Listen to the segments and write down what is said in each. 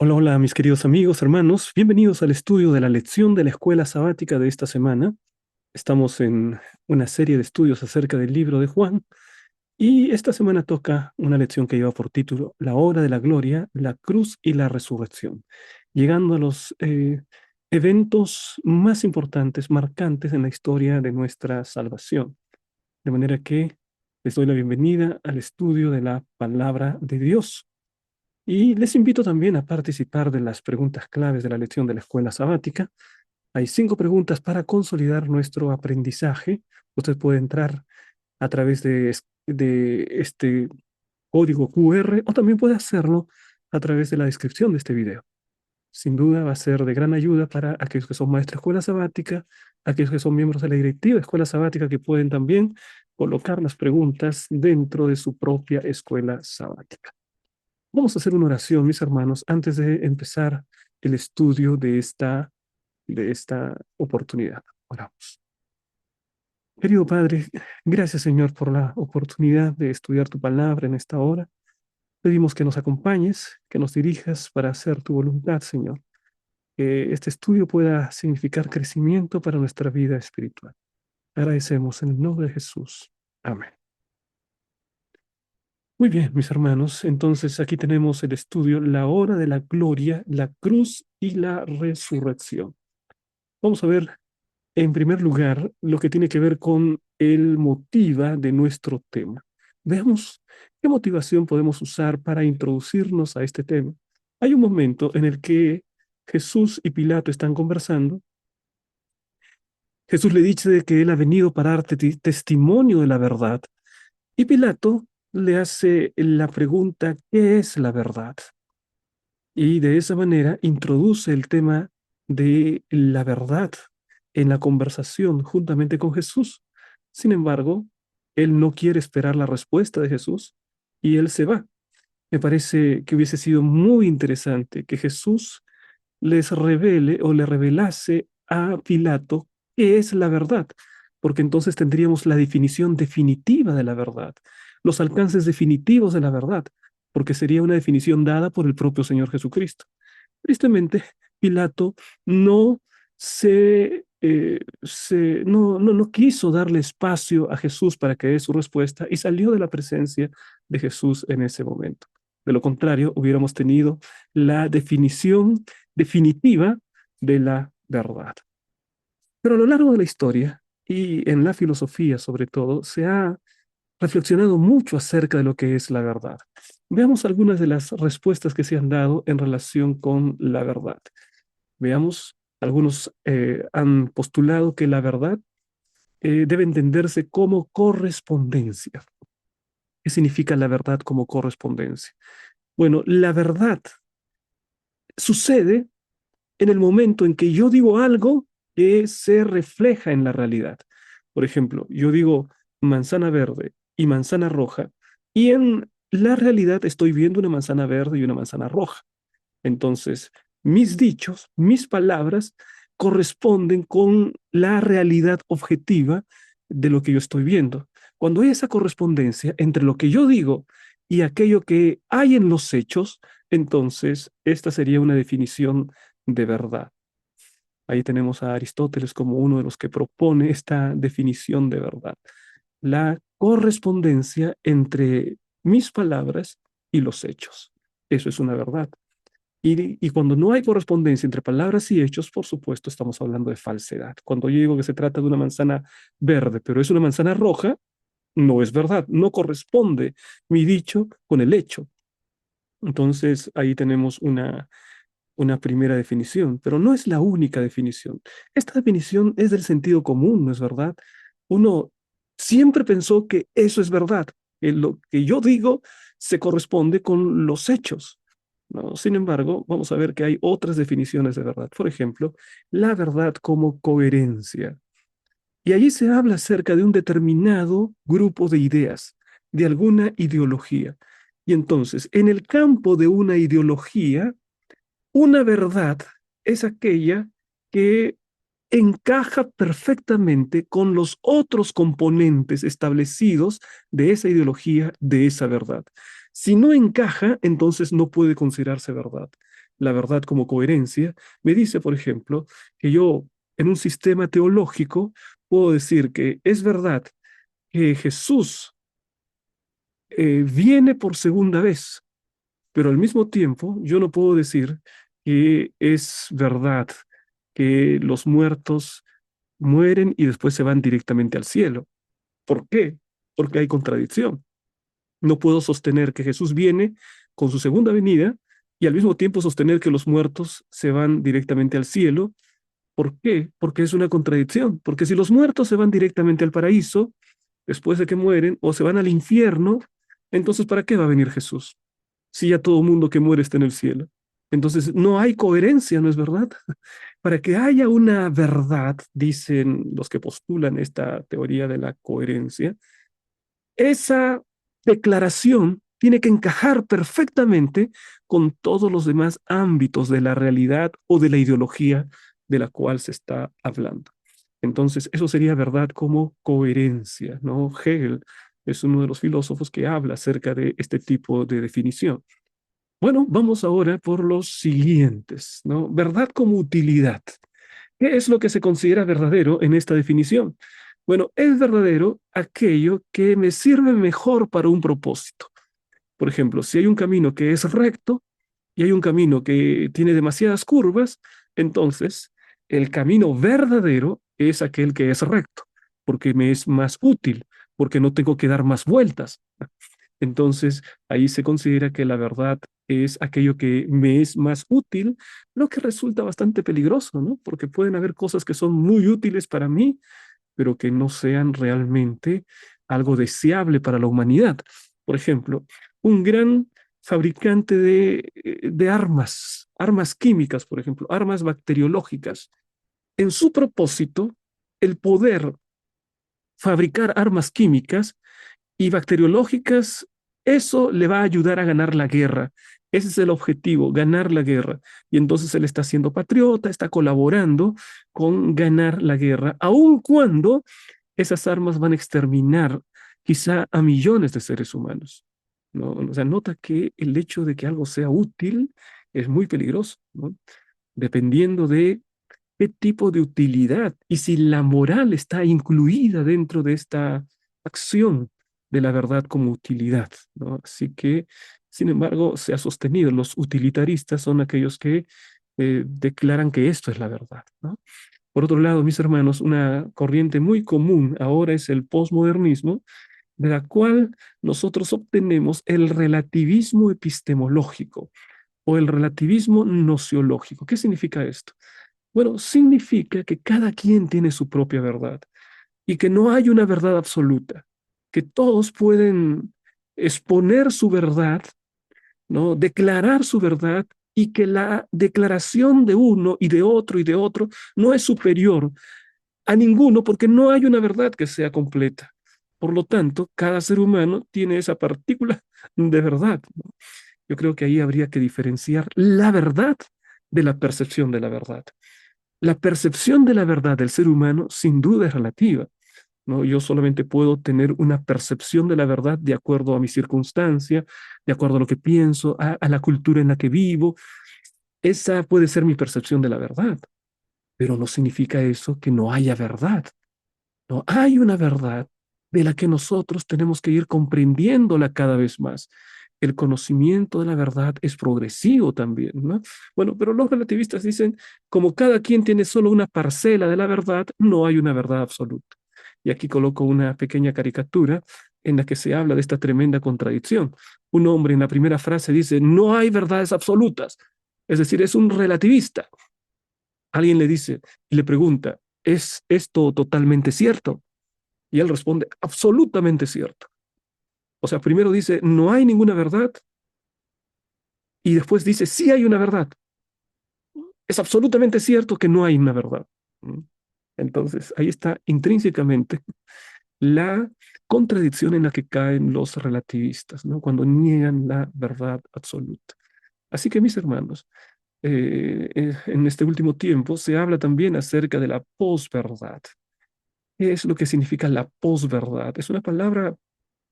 Hola, hola, mis queridos amigos, hermanos. Bienvenidos al estudio de la lección de la escuela sabática de esta semana. Estamos en una serie de estudios acerca del libro de Juan y esta semana toca una lección que lleva por título La hora de la gloria, la cruz y la resurrección, llegando a los eventos más importantes, marcantes en la historia de nuestra salvación. De manera que les doy la bienvenida al estudio de la palabra de Dios. Y les invito también a participar de las preguntas claves de la lección de la escuela sabática. Hay 5 preguntas para consolidar nuestro aprendizaje. Usted puede entrar a través de este código QR o también puede hacerlo a través de la descripción de este video. Sin duda va a ser de gran ayuda para aquellos que son maestros de escuela sabática, aquellos que son miembros de la directiva de escuela sabática que pueden también colocar las preguntas dentro de su propia escuela sabática. Vamos a hacer una oración, mis hermanos, antes de empezar el estudio de esta oportunidad. Oramos. Querido Padre, gracias Señor por la oportunidad de estudiar tu palabra en esta hora. Pedimos que nos acompañes, que nos dirijas para hacer tu voluntad, Señor. Que este estudio pueda significar crecimiento para nuestra vida espiritual. Agradecemos en el nombre de Jesús. Amén. Muy bien, mis hermanos, entonces aquí tenemos el estudio, la hora de la gloria, la cruz y la resurrección. Vamos a ver, en primer lugar, lo que tiene que ver con el motiva de nuestro tema. Veamos qué motivación podemos usar para introducirnos a este tema. Hay un momento en el que Jesús y Pilato están conversando. Jesús le dice de que él ha venido para dar testimonio de la verdad. Y Pilato le hace la pregunta, ¿qué es la verdad? Y de esa manera introduce el tema de la verdad en la conversación juntamente con Jesús. Sin embargo, él no quiere esperar la respuesta de Jesús y él se va. Me parece que hubiese sido muy interesante que Jesús les revele o le revelase a Pilato qué es la verdad, porque entonces tendríamos la definición definitiva de la verdad, los alcances definitivos de la verdad, porque sería una definición dada por el propio Señor Jesucristo. Tristemente, Pilato no no quiso darle espacio a Jesús para que dé su respuesta y salió de la presencia de Jesús en ese momento. De lo contrario, hubiéramos tenido la definición definitiva de la verdad. Pero a lo largo de la historia y en la filosofía sobre todo, se ha reflexionado mucho acerca de lo que es la verdad. Veamos algunas de las respuestas que se han dado en relación con la verdad. Veamos, algunos han postulado que la verdad debe entenderse como correspondencia. ¿Qué significa la verdad como correspondencia? Bueno, la verdad sucede en el momento en que yo digo algo que se refleja en la realidad. Por ejemplo, yo digo manzana verde y manzana roja, y en la realidad estoy viendo una manzana verde y una manzana roja. Entonces, mis dichos, mis palabras corresponden con la realidad objetiva de lo que yo estoy viendo. Cuando hay esa correspondencia entre lo que yo digo y aquello que hay en los hechos, entonces esta sería una definición de verdad. Ahí tenemos a Aristóteles como uno de los que propone esta definición de verdad. La correspondencia entre mis palabras y los hechos. Eso es una verdad. Y cuando no hay correspondencia entre palabras y hechos, por supuesto, estamos hablando de falsedad. Cuando yo digo que se trata de una manzana verde, pero es una manzana roja, no es verdad, no corresponde mi dicho con el hecho. Entonces, ahí tenemos una primera definición, pero no es la única definición. Esta definición es del sentido común, ¿no es verdad? Uno siempre pensó que eso es verdad, que lo que yo digo se corresponde con los hechos, ¿no? Sin embargo, vamos a ver que hay otras definiciones de verdad. Por ejemplo, la verdad como coherencia. Y allí se habla acerca de un determinado grupo de ideas, de alguna ideología. Y entonces, en el campo de una ideología, una verdad es aquella que encaja perfectamente con los otros componentes establecidos de esa ideología, de esa verdad. Si no encaja, entonces no puede considerarse verdad. la verdad como coherencia, me dice, por ejemplo, que yo en un sistema teológico puedo decir que es verdad que Jesús viene por segunda vez, pero al mismo tiempo yo no puedo decir que es verdad que los muertos mueren y después se van directamente al cielo. ¿Por qué? Porque hay contradicción. No puedo sostener que Jesús viene con su segunda venida y al mismo tiempo sostener que los muertos se van directamente al cielo. ¿Por qué? Porque es una contradicción. Porque si los muertos se van directamente al paraíso, después de que mueren, o se van al infierno, entonces ¿para qué va a venir Jesús? Si ya todo mundo que muere está en el cielo. Entonces no hay coherencia, ¿no es verdad? Para que haya una verdad, dicen los que postulan esta teoría de la coherencia, esa declaración tiene que encajar perfectamente con todos los demás ámbitos de la realidad o de la ideología de la cual se está hablando. Entonces, eso sería verdad como coherencia, ¿no? Hegel es uno de los filósofos que habla acerca de este tipo de definición. Bueno, vamos ahora por los siguientes, ¿no? Verdad como utilidad. ¿Qué es lo que se considera verdadero en esta definición? Bueno, es verdadero aquello que me sirve mejor para un propósito. Por ejemplo, si hay un camino que es recto y hay un camino que tiene demasiadas curvas, entonces el camino verdadero es aquel que es recto, porque me es más útil, porque no tengo que dar más vueltas. Entonces, ahí se considera que la verdad es aquello que me es más útil, lo que resulta bastante peligroso, ¿no? Porque pueden haber cosas que son muy útiles para mí, pero que no sean realmente algo deseable para la humanidad. Por ejemplo, un gran fabricante de armas, armas químicas, por ejemplo, armas bacteriológicas, en su propósito, el poder fabricar armas químicas y bacteriológicas, eso le va a ayudar a ganar la guerra. Ese es el objetivo, ganar la guerra. Y entonces él está siendo patriota, está colaborando con ganar la guerra, aun cuando esas armas van a exterminar quizá a millones de seres humanos, ¿no? O sea, nota que el hecho de que algo sea útil es muy peligroso, ¿no? Dependiendo de qué tipo de utilidad y si la moral está incluida dentro de esta acción de la verdad como utilidad, ¿no? Así que, sin embargo, se ha sostenido, los utilitaristas son aquellos que declaran que esto es la verdad, ¿no? Por otro lado, mis hermanos, una corriente muy común ahora es el posmodernismo, de la cual nosotros obtenemos el relativismo epistemológico o el relativismo nociológico. ¿Qué significa esto? Bueno, significa que cada quien tiene su propia verdad y que no hay una verdad absoluta, que todos pueden exponer su verdad, ¿no? Declarar su verdad y que la declaración de uno y de otro no es superior a ninguno porque no hay una verdad que sea completa. Por lo tanto, cada ser humano tiene esa partícula de verdad, ¿no? Yo creo que ahí habría que diferenciar la verdad de la percepción de la verdad. La percepción de la verdad del ser humano sin duda es relativa, ¿no? Yo solamente puedo tener una percepción de la verdad de acuerdo a mi circunstancia, de acuerdo a lo que pienso, a la cultura en la que vivo. Esa puede ser mi percepción de la verdad, pero no significa eso que no haya verdad. No hay una verdad de la que nosotros tenemos que ir comprendiéndola cada vez más. El conocimiento de la verdad es progresivo también, ¿no? Bueno, pero los relativistas dicen, como cada quien tiene solo una parcela de la verdad, no hay una verdad absoluta. Y aquí coloco una pequeña caricatura en la que se habla de esta tremenda contradicción. Un hombre en la primera frase dice, no hay verdades absolutas, es decir, es un relativista. Alguien le dice y le pregunta, ¿es esto totalmente cierto? Y él responde, absolutamente cierto. O sea, primero dice, no hay ninguna verdad, y después dice, sí hay una verdad. Es absolutamente cierto que no hay una verdad. Entonces, ahí está intrínsecamente la contradicción en la que caen los relativistas, ¿no? Cuando niegan la verdad absoluta. Así que, mis hermanos, en este último tiempo se habla también acerca de la posverdad. ¿Qué es lo que significa la posverdad? Es una palabra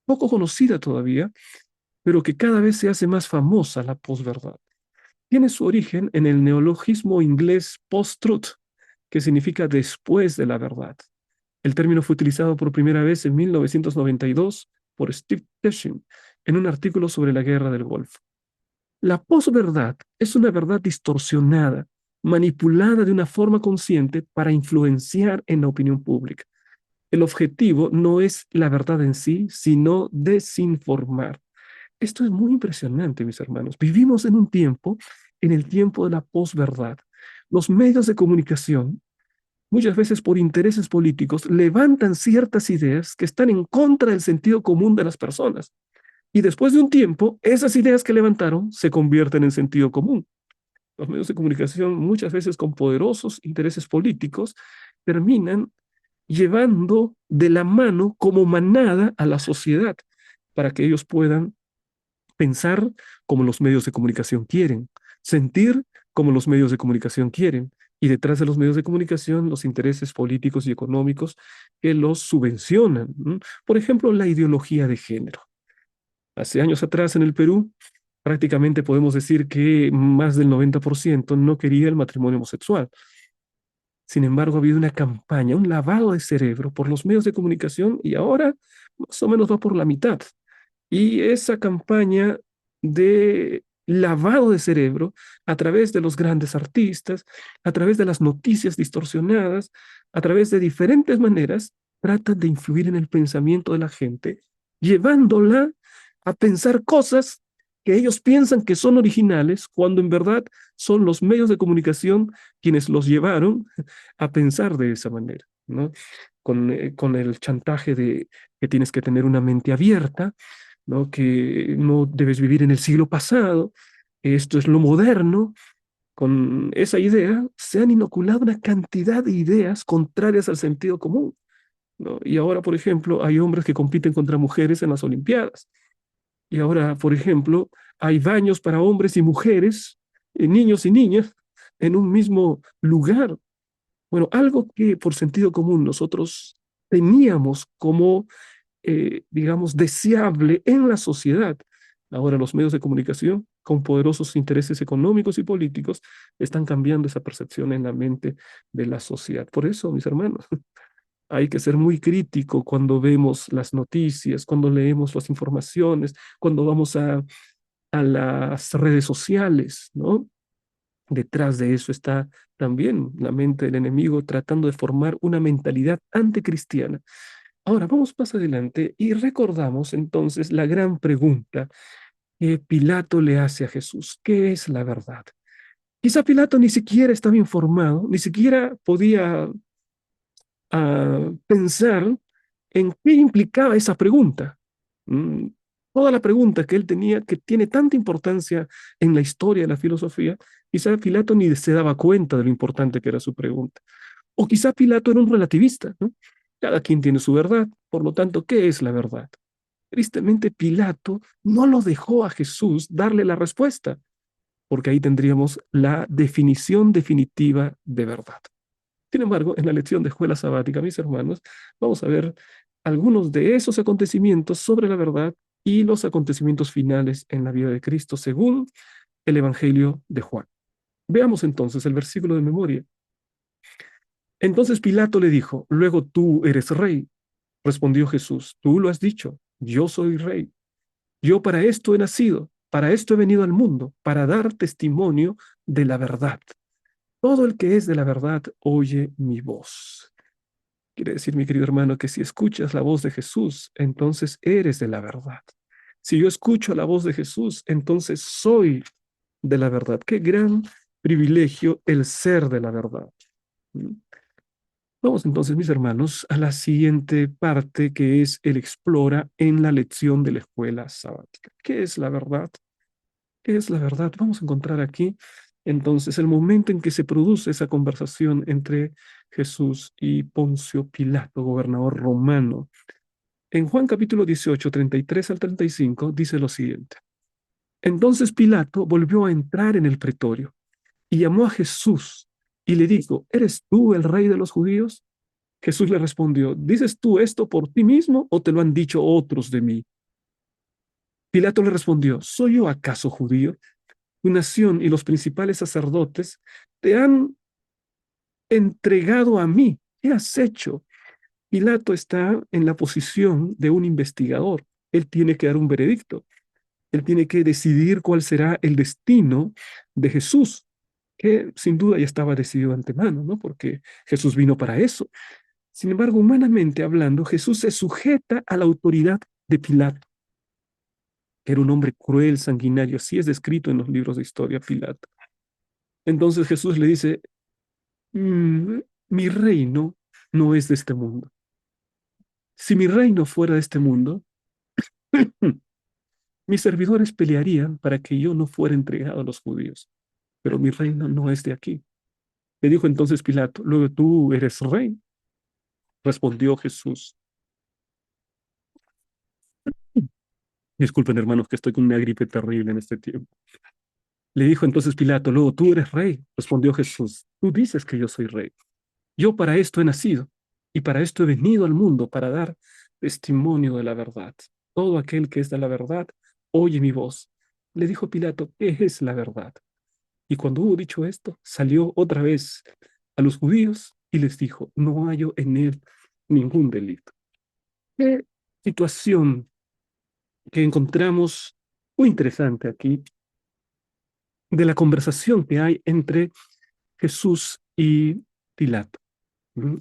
poco conocida todavía, pero que cada vez se hace más famosa la posverdad. tiene su origen en el neologismo inglés post-truth, que significa después de la verdad. El término fue utilizado por primera vez en 1992 por Steve Teschin en un artículo sobre la guerra del Golfo. La posverdad es una verdad distorsionada, manipulada de una forma consciente para influenciar en la opinión pública. El objetivo no es la verdad en sí, sino desinformar. Esto es muy impresionante, mis hermanos. Vivimos en un tiempo, en el tiempo de la posverdad. Los medios de comunicación, muchas veces por intereses políticos, levantan ciertas ideas que están en contra del sentido común de las personas. Y después de un tiempo, esas ideas que levantaron se convierten en sentido común. Los medios de comunicación, muchas veces con poderosos intereses políticos, terminan llevando de la mano como manada a la sociedad para que ellos puedan pensar como los medios de comunicación quieren, sentir como los medios de comunicación quieren, y detrás de los medios de comunicación los intereses políticos y económicos que los subvencionan. Por ejemplo, la ideología de género. Hace años atrás en el Perú, prácticamente podemos decir que más del 90% no quería el matrimonio homosexual. Sin embargo, ha habido una campaña, un lavado de cerebro por los medios de comunicación y ahora más o menos va por la mitad. Y esa campaña de lavado de cerebro a través de los grandes artistas, a través de las noticias distorsionadas, a través de diferentes maneras, tratan de influir en el pensamiento de la gente, llevándola a pensar cosas que ellos piensan que son originales, cuando en verdad son los medios de comunicación quienes los llevaron a pensar de esa manera, ¿no? Con el chantaje de que tienes que tener una mente abierta, ¿no? Que no debes vivir en el siglo pasado, esto es lo moderno. Con esa idea se han inoculado una cantidad de ideas contrarias al sentido común, ¿no? Y ahora, por ejemplo, hay hombres que compiten contra mujeres en las Olimpiadas. Y ahora, por ejemplo, hay baños para hombres y mujeres, niños y niñas, en un mismo lugar. Bueno, algo que por sentido común nosotros teníamos como digamos, deseable en la sociedad. Ahora los medios de comunicación, con poderosos intereses económicos y políticos, están cambiando esa percepción en la mente de la sociedad. Por eso, mis hermanos, hay que ser muy crítico cuando vemos las noticias, cuando leemos las informaciones, cuando vamos a las redes sociales, ¿no? Detrás de eso está también la mente del enemigo tratando de formar una mentalidad anticristiana. Ahora vamos más adelante y recordamos entonces la gran pregunta que Pilato le hace a Jesús: ¿qué es la verdad? Quizá Pilato ni siquiera estaba informado, ni siquiera podía pensar en qué implicaba esa pregunta. Mm, Toda la pregunta que él tenía, que tiene tanta importancia en la historia de la filosofía, quizá Pilato ni se daba cuenta de lo importante que era su pregunta. O quizá Pilato era un relativista, ¿no? Cada quien tiene su verdad, por lo tanto, ¿qué es la verdad? Tristemente, Pilato no lo dejó a Jesús darle la respuesta, porque ahí tendríamos la definición definitiva de verdad. Sin embargo, en la lección de escuela sabática, mis hermanos, vamos a ver algunos de esos acontecimientos sobre la verdad y los acontecimientos finales en la vida de Cristo según el Evangelio de Juan. Veamos entonces el versículo de memoria. Entonces Pilato le dijo: luego tú eres rey. Respondió Jesús: tú lo has dicho, yo soy rey. Yo para esto he nacido, para esto he venido al mundo, para dar testimonio de la verdad. Todo el que es de la verdad oye mi voz. Quiere decir, mi querido hermano, que si escuchas la voz de Jesús, entonces eres de la verdad. Si yo escucho la voz de Jesús, entonces soy de la verdad. Qué gran privilegio el ser de la verdad. Vamos entonces, mis hermanos, a la siguiente parte, que es el explora en la lección de la escuela sabática. ¿Qué es la verdad? ¿Qué es la verdad? Vamos a encontrar aquí entonces el momento en que se produce esa conversación entre Jesús y Poncio Pilato, gobernador romano. En Juan capítulo 18, 33 al 35, dice lo siguiente. Entonces Pilato volvió a entrar en el pretorio y llamó a Jesús y le dijo: ¿eres tú el rey de los judíos? Jesús le respondió: ¿dices tú esto por ti mismo o te lo han dicho otros de mí? Pilato le respondió: ¿soy yo acaso judío? tu nación y los principales sacerdotes te han entregado a mí. ¿Qué has hecho? Pilato está en la posición de un investigador. Él tiene que dar un veredicto. Él tiene que decidir cuál será el destino de Jesús, que sin duda ya estaba decidido de antemano, ¿no? Porque Jesús vino para eso. Sin embargo, humanamente hablando, Jesús se sujeta a la autoridad de Pilato, que era un hombre cruel, sanguinario, así es descrito en los libros de historia Pilato. Entonces Jesús le dice, "Mm, mi reino no es de este mundo. Si mi reino fuera de este mundo, mis servidores pelearían para que yo no fuera entregado a los judíos, pero mi reino no es de aquí". Le dijo entonces Pilato, luego tú eres rey. Respondió Jesús. Disculpen, hermanos, que estoy con una gripe terrible en este tiempo. Le dijo entonces Pilato, luego tú eres rey. Respondió Jesús, tú dices que yo soy rey. Yo para esto he nacido y para esto he venido al mundo, para dar testimonio de la verdad. Todo aquel que es de la verdad, oye mi voz. Le dijo Pilato, ¿qué es la verdad? Y cuando hubo dicho esto, salió otra vez a los judíos y les dijo, no hallo en él ningún delito. Qué situación que encontramos muy interesante aquí de la conversación que hay entre Jesús y Pilato.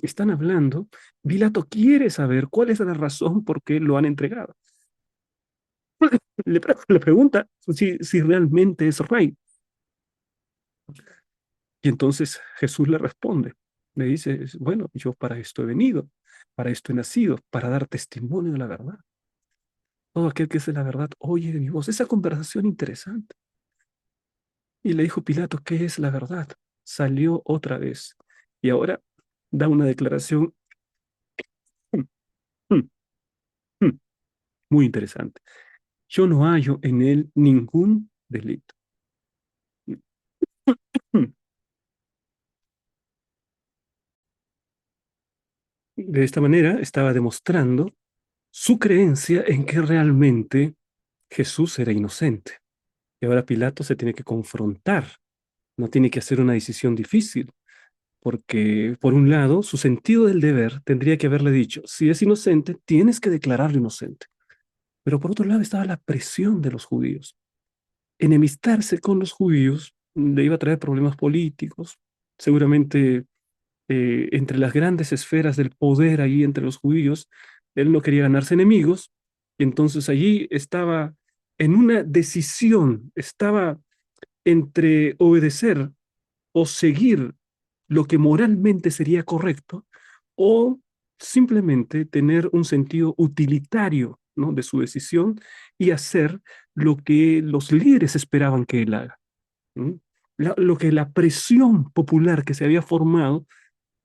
Están hablando, Pilato quiere saber cuál es la razón por qué lo han entregado. Le pregunta si realmente es rey. Y entonces Jesús le responde, le dice, bueno, yo para esto he venido, para esto he nacido, para dar testimonio de la verdad. Todo aquel que es de la verdad oye de mi voz. Esa conversación interesante. Y le dijo Pilato, ¿qué es la verdad? Salió otra vez. Y ahora da una declaración muy interesante. Yo no hallo en él ningún delito. De esta manera estaba demostrando su creencia en que realmente Jesús era inocente. Y ahora Pilato se tiene que confrontar, no tiene que hacer una decisión difícil, porque por un lado, su sentido del deber tendría que haberle dicho, si es inocente, tienes que declararlo inocente. Pero por otro lado estaba la presión de los judíos. Enemistarse con los judíos le iba a traer problemas políticos, seguramente entre las grandes esferas del poder ahí entre los judíos, él no quería ganarse enemigos, y entonces allí estaba en una decisión, estaba entre obedecer o seguir lo que moralmente sería correcto, o simplemente tener un sentido utilitario, ¿no?, de su decisión y hacer lo que los líderes esperaban que él haga. ¿No? Lo que la presión popular que se había formado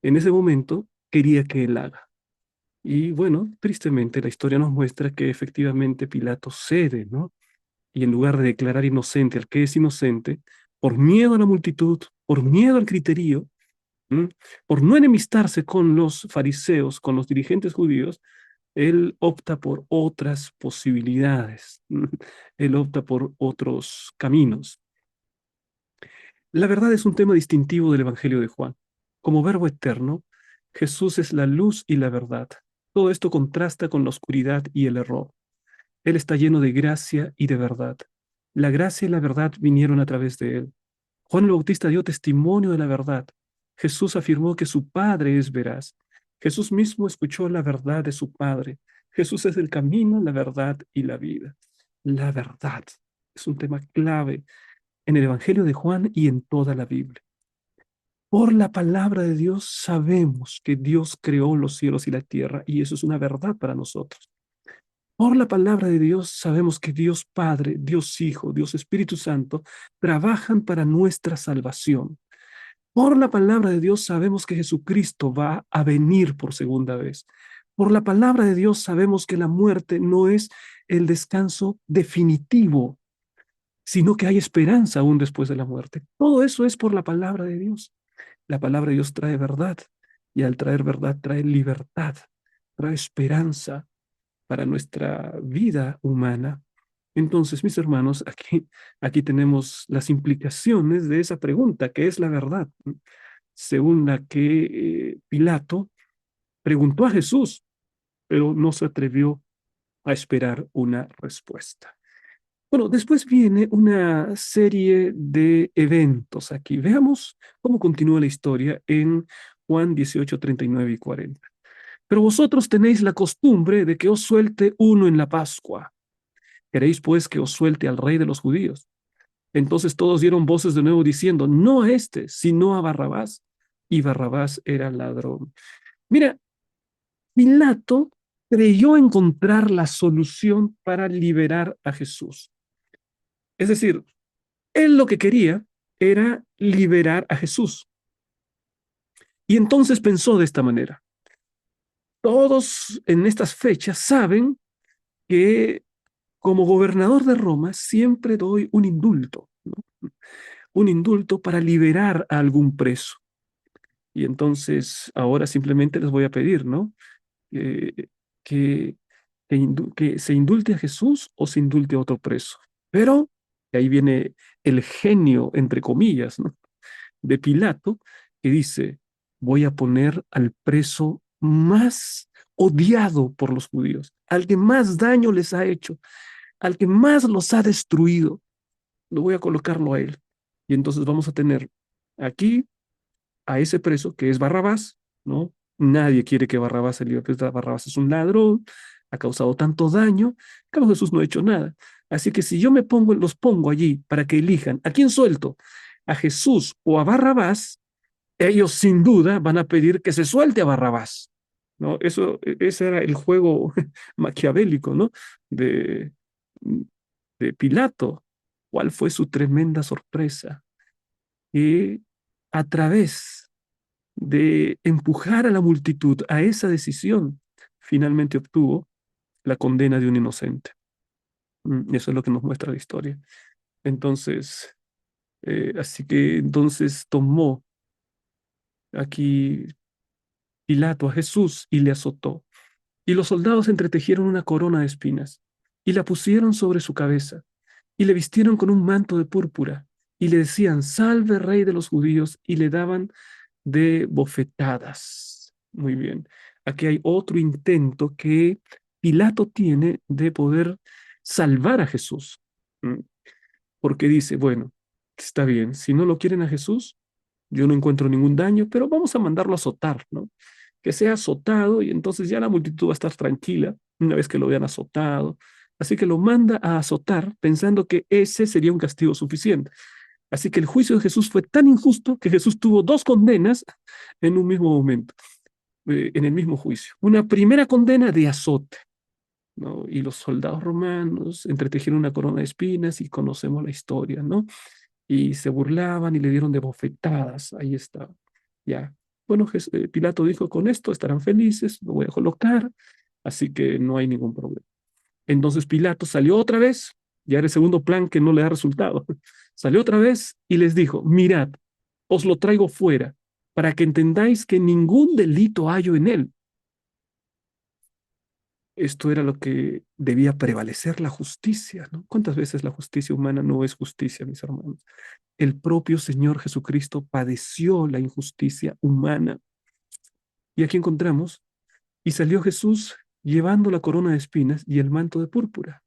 en ese momento quería que él haga. Y bueno, tristemente la historia nos muestra que efectivamente Pilato cede, ¿no? Y en lugar de declarar inocente al que es inocente, por miedo a la multitud, por miedo al criterio, ¿m? Por no enemistarse con los fariseos, con los dirigentes judíos, él opta por otras posibilidades, ¿m? Él opta por otros caminos. La verdad es un tema distintivo del Evangelio de Juan. Como verbo eterno, Jesús es la luz y la verdad. Todo esto contrasta con la oscuridad y el error. Él está lleno de gracia y de verdad. La gracia y la verdad vinieron a través de él. Juan el Bautista dio testimonio de la verdad. Jesús afirmó que su Padre es veraz. Jesús mismo escuchó la verdad de su Padre. Jesús es el camino, la verdad y la vida. La verdad es un tema clave en el Evangelio de Juan y en toda la Biblia. Por la palabra de Dios sabemos que Dios creó los cielos y la tierra, y eso es una verdad para nosotros. Por la palabra de Dios sabemos que Dios Padre, Dios Hijo, Dios Espíritu Santo trabajan para nuestra salvación. Por la palabra de Dios sabemos que Jesucristo va a venir por segunda vez. Por la palabra de Dios sabemos que la muerte no es el descanso definitivo, sino que hay esperanza aún después de la muerte. Todo eso es por la palabra de Dios. La palabra de Dios trae verdad y al traer verdad trae libertad, trae esperanza para nuestra vida humana. Entonces, mis hermanos, aquí tenemos las implicaciones de esa pregunta, que es la verdad, según la que Pilato preguntó a Jesús, pero no se atrevió a esperar una respuesta. Bueno, después viene una serie de eventos aquí. Veamos cómo continúa la historia en Juan 18, 39 y 40. Pero vosotros tenéis la costumbre de que os suelte uno en la Pascua. ¿Queréis pues que os suelte al rey de los judíos? Entonces todos dieron voces de nuevo diciendo, no a este, sino a Barrabás. Y Barrabás era ladrón. Mira, Pilato creyó encontrar la solución para liberar a Jesús. Es decir, él lo que quería era liberar a Jesús. Y entonces pensó de esta manera. Todos en estas fechas saben que como gobernador de Roma siempre doy un indulto, ¿no? Un indulto para liberar a algún preso. Y entonces ahora simplemente les voy a pedir, ¿no? Eh, que, que se indulte a Jesús o se indulte a otro preso. Pero ahí viene el genio, entre comillas, ¿no? De Pilato, que dice, voy a poner al preso más odiado por los judíos, al que más daño les ha hecho, al que más los ha destruido, lo voy a colocarlo a él. Y entonces vamos a tener aquí a ese preso que es Barrabás, ¿no? Nadie quiere que Barrabás se libere. Barrabás es un ladrón, ha causado tanto daño, claro, Jesús no ha hecho nada. Así que si yo los pongo allí para que elijan a quién suelto, a Jesús o a Barrabás, ellos sin duda van a pedir que se suelte a Barrabás, ¿no? Ese era el juego maquiavélico, ¿no? De, de Pilato. ¿Cuál fue su tremenda sorpresa? Que a través de empujar a la multitud a esa decisión, finalmente obtuvo la condena de un inocente. Eso es lo que nos muestra la historia. Entonces, así que entonces tomó aquí Pilato a Jesús y le azotó. Y los soldados entretejieron una corona de espinas y la pusieron sobre su cabeza y le vistieron con un manto de púrpura y le decían, salve rey de los judíos, y le daban de bofetadas. Muy bien. Aquí hay otro intento que Pilato tiene de poder salvar a Jesús. ¿Mm? Porque dice, bueno, está bien, si no lo quieren a Jesús, yo no encuentro ningún daño, pero vamos a mandarlo a azotar, ¿no? Que sea azotado y entonces ya la multitud va a estar tranquila una vez que lo vean azotado. Así que lo manda a azotar pensando que ese sería un castigo suficiente. Así que el juicio de Jesús fue tan injusto que Jesús tuvo dos condenas en un mismo momento, en el mismo juicio. Una primera condena de azote, ¿no? Y los soldados romanos entretejieron una corona de espinas y conocemos la historia, ¿no? Y se burlaban y le dieron de bofetadas. Ahí está. Ya. Bueno, Pilato dijo, con esto estarán felices, lo voy a colocar, así que no hay ningún problema. Entonces Pilato salió otra vez, ya era el segundo plan que no le da resultado. Salió otra vez y les dijo, mirad, os lo traigo fuera, para que entendáis que ningún delito hallo en él. Esto era lo que debía prevalecer, la justicia, ¿no? ¿Cuántas veces la justicia humana no es justicia, mis hermanos? El propio Señor Jesucristo padeció la injusticia humana. Y aquí encontramos, y salió Jesús llevando la corona de espinas y el manto de púrpura.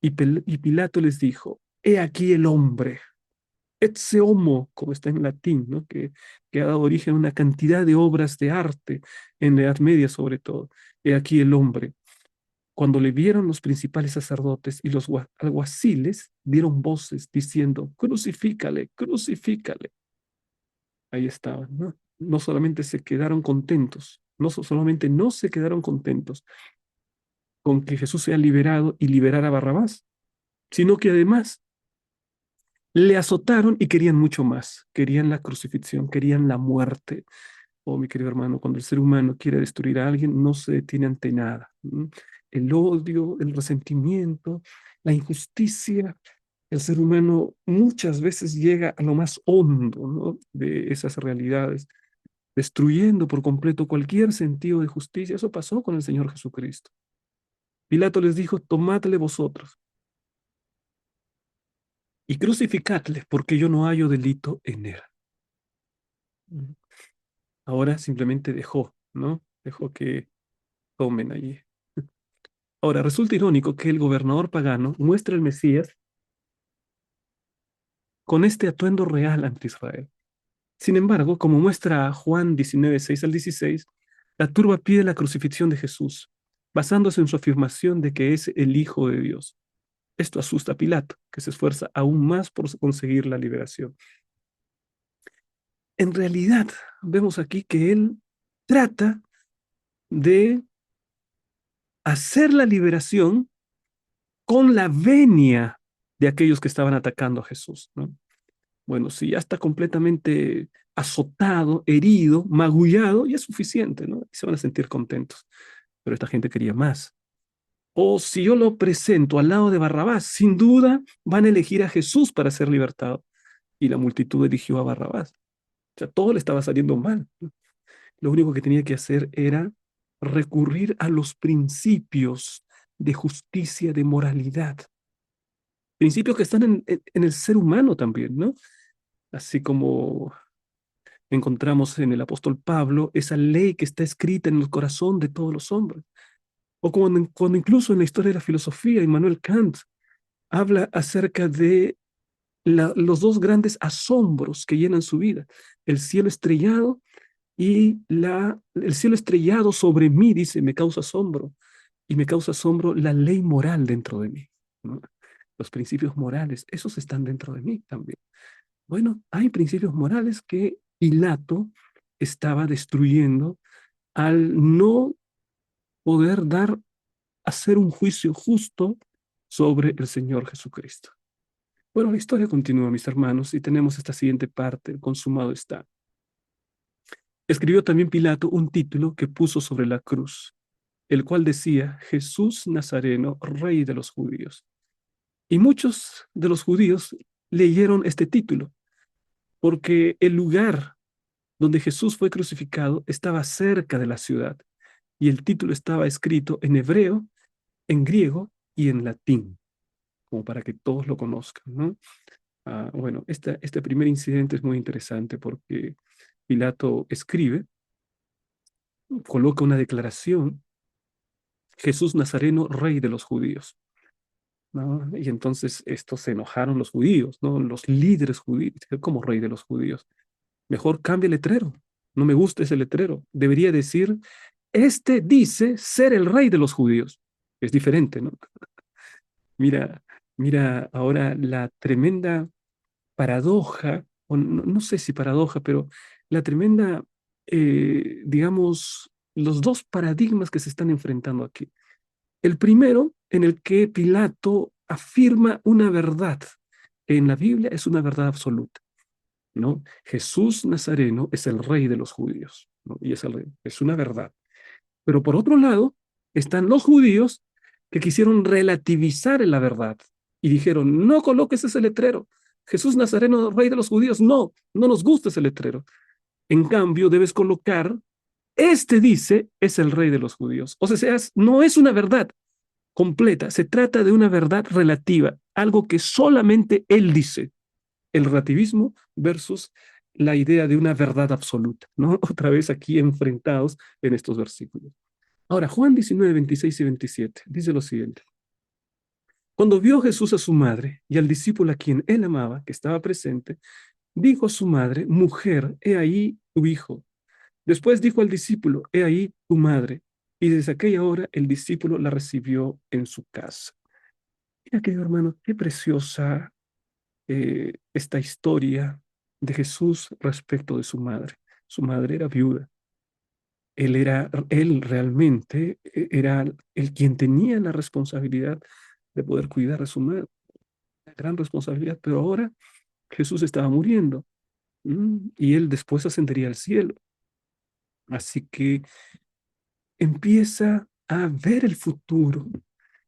Y Pilato les dijo, he aquí el hombre, etse homo, como está en latín, ¿no? Que ha dado origen a una cantidad de obras de arte en la Edad Media sobre todo. He aquí el hombre. Cuando le vieron los principales sacerdotes y los alguaciles, dieron voces diciendo, crucifícale, crucifícale. Ahí estaban, ¿no? No solamente se quedaron contentos, solamente no se quedaron contentos con que Jesús sea liberado y liberar a Barrabás, sino que además le azotaron y querían mucho más. Querían la crucifixión, querían la muerte. Oh, mi querido hermano, cuando el ser humano quiere destruir a alguien, no se detiene ante nada. El odio, el resentimiento, la injusticia, el ser humano muchas veces llega a lo más hondo, ¿no? De esas realidades, destruyendo por completo cualquier sentido de justicia. Eso pasó con el Señor Jesucristo. Pilato les dijo, tomadle vosotros. y crucificadle, porque yo no hallo delito en él. Ahora simplemente dejó, ¿no? Dejó que tomen allí. Ahora, resulta irónico que el gobernador pagano muestra al Mesías con este atuendo real ante Israel. Sin embargo, como muestra Juan 19, 6 al 16, la turba pide la crucifixión de Jesús, basándose en su afirmación de que es el Hijo de Dios. Esto asusta a Pilato, que se esfuerza aún más por conseguir la liberación. En realidad, vemos aquí que él trata de hacer la liberación con la venia de aquellos que estaban atacando a Jesús, ¿no? Bueno, si ya está completamente azotado, herido, magullado, ya es suficiente, ¿no? Y se van a sentir contentos. Pero esta gente quería más. O si yo lo presento al lado de Barrabás, sin duda van a elegir a Jesús para ser libertado. Y la multitud eligió a Barrabás. O sea, todo le estaba saliendo mal, ¿no? Lo único que tenía que hacer era recurrir a los principios de justicia, de moralidad. Principios que están en el ser humano también, ¿no? Así como encontramos en el apóstol Pablo esa ley que está escrita en el corazón de todos los hombres. O cuando incluso en la historia de la filosofía, Immanuel Kant habla acerca de los dos grandes asombros que llenan su vida, el cielo estrellado y el cielo estrellado sobre mí, dice, me causa asombro, y me causa asombro la ley moral dentro de mí, ¿no? Los principios morales, esos están dentro de mí también. Bueno, hay principios morales que Pilato estaba destruyendo al no poder hacer un juicio justo sobre el Señor Jesucristo. Bueno, la historia continúa, mis hermanos, y tenemos esta siguiente parte, el consumado está. Escribió también Pilato un título que puso sobre la cruz, el cual decía, Jesús Nazareno, Rey de los judíos. Y muchos de los judíos leyeron este título, porque el lugar donde Jesús fue crucificado estaba cerca de la ciudad, y el título estaba escrito en hebreo, en griego y en latín, como para que todos lo conozcan, ¿no? Bueno, este primer incidente es muy interesante porque Pilato escribe, coloca una declaración, Jesús Nazareno, rey de los judíos, ¿no? Y entonces estos se enojaron los judíos, ¿no? Los líderes judíos, como rey de los judíos. Mejor cambie el letrero, no me gusta ese letrero. Debería decir, este dice ser el rey de los judíos. Es diferente, ¿no? Mira, mira ahora la tremenda paradoja, o no sé si paradoja, pero la tremenda, digamos, los dos paradigmas que se están enfrentando aquí. El primero, en el que Pilato afirma una verdad. En la Biblia es una verdad absoluta, ¿no? Jesús Nazareno es el rey de los judíos, ¿no? Y es el rey, es una verdad. Pero por otro lado, están los judíos que quisieron relativizar la verdad y dijeron, no coloques ese letrero. Jesús Nazareno, rey de los judíos, no, no nos gusta ese letrero. En cambio, debes colocar, este dice, es el rey de los judíos. O sea, no es una verdad completa, se trata de una verdad relativa, algo que solamente él dice. El relativismo versus la idea de una verdad absoluta, ¿no? Otra vez aquí enfrentados en estos versículos. Ahora, Juan 19, 26 y 27 dice lo siguiente. Cuando vio Jesús a su madre y al discípulo a quien él amaba, que estaba presente, dijo a su madre, mujer, he ahí tu hijo. Después dijo al discípulo, he ahí tu madre. Y desde aquella hora el discípulo la recibió en su casa. Mira, querido hermano, qué preciosa esta historia de Jesús respecto de su madre. Su madre era viuda. Él realmente era el quien tenía la responsabilidad de poder cuidar a su madre, una gran responsabilidad, pero ahora Jesús estaba muriendo, y él después ascendería al cielo. Así que empieza a ver el futuro,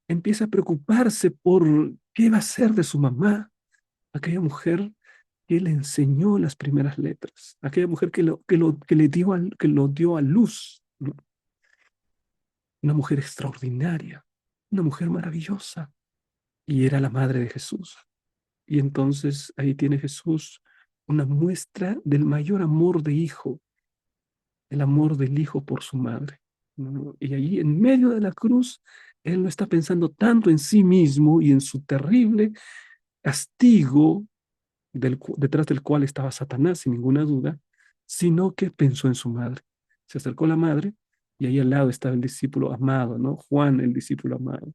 empieza a preocuparse por qué va a ser de su mamá, aquella mujer que le enseñó las primeras letras, aquella mujer que lo dio a luz, ¿no? Una mujer extraordinaria, una mujer maravillosa, y era la madre de Jesús. Y entonces ahí tiene Jesús una muestra del mayor amor de hijo, el amor del hijo por su madre, ¿no? Y allí en medio de la cruz, él no está pensando tanto en sí mismo y en su terrible castigo detrás del cual estaba Satanás, sin ninguna duda, sino que pensó en su madre. Se acercó a la madre y ahí al lado estaba el discípulo amado, ¿no? Juan, el discípulo amado.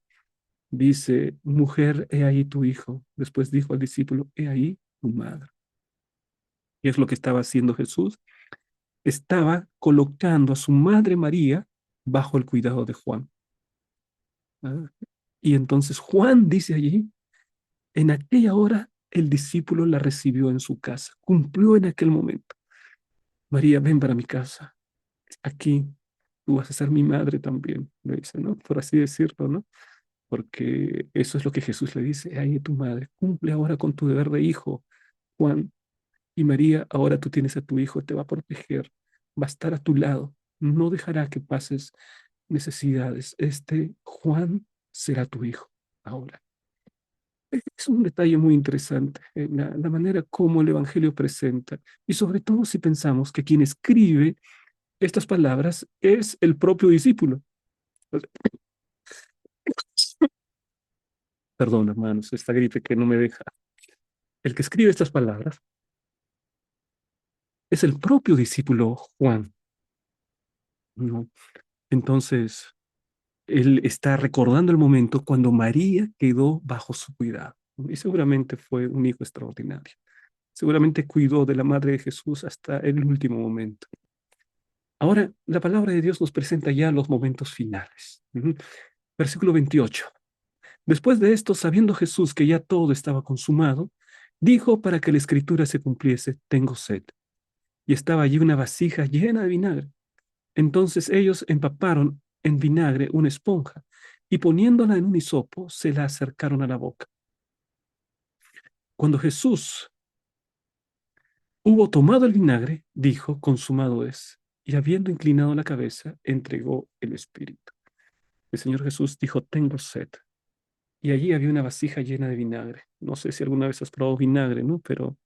Dice, mujer, he ahí tu hijo. Después dijo al discípulo, he ahí tu madre. Y es lo que estaba haciendo Jesús. Estaba colocando a su madre María bajo el cuidado de Juan. ¿Ah? Y entonces Juan dice allí, en aquella hora el discípulo la recibió en su casa, cumplió en aquel momento. María, ven para mi casa, aquí tú vas a ser mi madre también, le dice, ¿no? Por así decirlo, ¿no? Porque eso es lo que Jesús le dice, ahí tu madre, cumple ahora con tu deber de hijo, Juan. Y María, ahora tú tienes a tu hijo, te va a proteger, va a estar a tu lado, no dejará que pases necesidades. Este Juan será tu hijo ahora. Es un detalle muy interesante, la manera como el Evangelio presenta, y sobre todo si pensamos que quien escribe estas palabras es el propio discípulo. Perdón, hermanos, esta gripe que no me deja. El que escribe estas palabras es el propio discípulo Juan, ¿no? Entonces, él está recordando el momento cuando María quedó bajo su cuidado. Y seguramente fue un hijo extraordinario. Seguramente cuidó de la madre de Jesús hasta el último momento. Ahora, la palabra de Dios nos presenta ya los momentos finales. Versículo 28. Después de esto, sabiendo Jesús que ya todo estaba consumado, dijo para que la escritura se cumpliese, tengo sed. Y estaba allí una vasija llena de vinagre. Entonces ellos empaparon en vinagre una esponja y poniéndola en un hisopo, se la acercaron a la boca. Cuando Jesús hubo tomado el vinagre, dijo, consumado es. Y habiendo inclinado la cabeza, entregó el espíritu. El Señor Jesús dijo, tengo sed. Y allí había una vasija llena de vinagre. No sé si alguna vez has probado vinagre, ¿no? Pero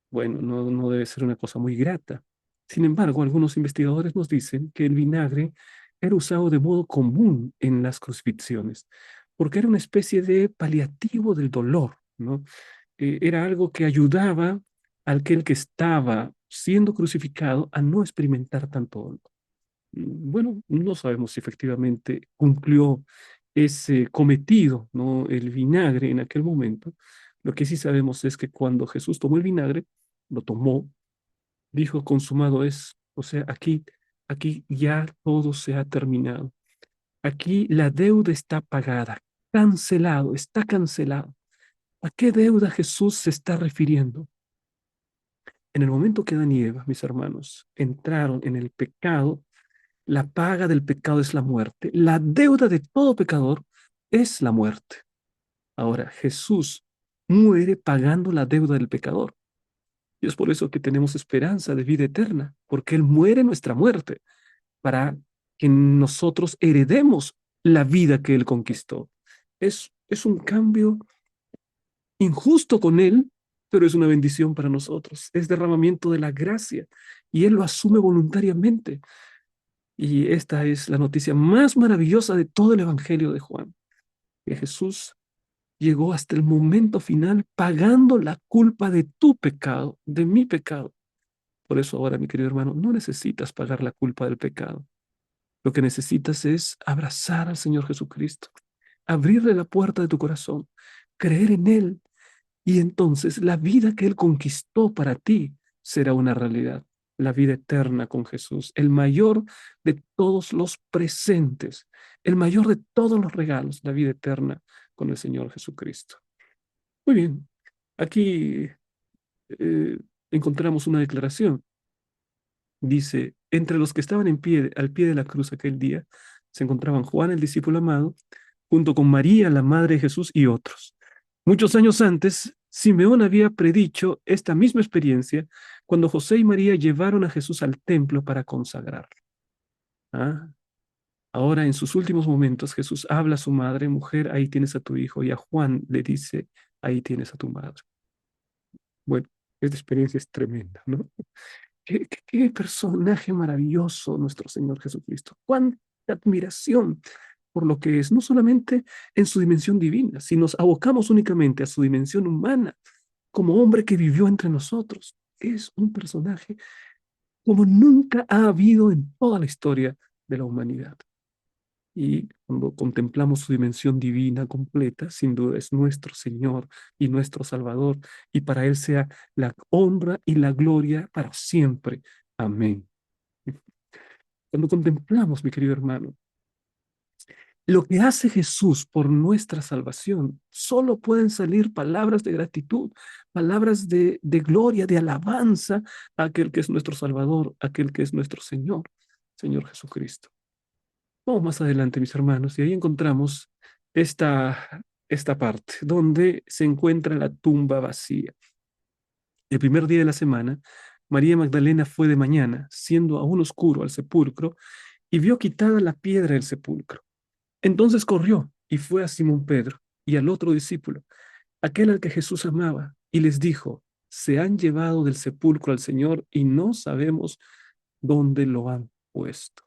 bueno, no debe ser una cosa muy grata. Sin embargo, algunos investigadores nos dicen que el vinagre era usado de modo común en las crucifixiones, porque era una especie de paliativo del dolor, ¿no? Era algo que ayudaba al aquel que estaba siendo crucificado a no experimentar tanto dolor. Bueno, no sabemos si efectivamente cumplió ese cometido, ¿no? El vinagre en aquel momento. Lo que sí sabemos es que cuando Jesús tomó el vinagre, lo tomó, dijo, consumado es, o sea, aquí ya todo se ha terminado. Aquí la deuda está pagada, cancelado, está cancelado. ¿A qué deuda Jesús se está refiriendo? En el momento que Adán y Eva, mis hermanos, entraron en el pecado, la paga del pecado es la muerte. La deuda de todo pecador es la muerte. Ahora, Jesús muere pagando la deuda del pecador. Y es por eso que tenemos esperanza de vida eterna, porque Él muere nuestra muerte, para que nosotros heredemos la vida que Él conquistó. Es un cambio injusto con Él, pero es una bendición para nosotros. Es derramamiento de la gracia y Él lo asume voluntariamente. Y esta es la noticia más maravillosa de todo el Evangelio de Juan, que Jesús llegó hasta el momento final pagando la culpa de tu pecado, de mi pecado. Por eso ahora, mi querido hermano, no necesitas pagar la culpa del pecado. Lo que necesitas es abrazar al Señor Jesucristo, abrirle la puerta de tu corazón, creer en Él, y entonces la vida que Él conquistó para ti será una realidad, la vida eterna con Jesús, el mayor de todos los presentes, el mayor de todos los regalos, la vida eterna con el Señor Jesucristo. Muy bien, aquí eh, encontramos una declaración. Dice, entre los que estaban al pie de la cruz aquel día, se encontraban Juan, el discípulo amado, junto con María, la madre de Jesús, y otros. Muchos años antes, Simeón había predicho esta misma experiencia cuando José y María llevaron a Jesús al templo para consagrarlo. ¿Ah? Ahora, en sus últimos momentos, Jesús habla a su madre, mujer, ahí tienes a tu hijo, y a Juan le dice, ahí tienes a tu madre. Bueno, esta experiencia es tremenda, ¿no? Qué personaje maravilloso nuestro Señor Jesucristo. Cuánta admiración por lo que es, no solamente en su dimensión divina, si nos abocamos únicamente a su dimensión humana, como hombre que vivió entre nosotros, es un personaje como nunca ha habido en toda la historia de la humanidad. Y cuando contemplamos su dimensión divina completa, sin duda es nuestro Señor y nuestro Salvador, y para Él sea la honra y la gloria para siempre. Amén. Cuando contemplamos, mi querido hermano, lo que hace Jesús por nuestra salvación, solo pueden salir palabras de gratitud, palabras de gloria, de alabanza a aquel que es nuestro Salvador, aquel que es nuestro Señor, Señor Jesucristo. Vamos más adelante, mis hermanos, y ahí encontramos esta parte donde se encuentra la tumba vacía. El primer día de la semana, María Magdalena fue de mañana, siendo aún oscuro, al sepulcro, y vio quitada la piedra del sepulcro. Entonces corrió y fue a Simón Pedro y al otro discípulo, aquel al que Jesús amaba, y les dijo, se han llevado del sepulcro al Señor y no sabemos dónde lo han puesto.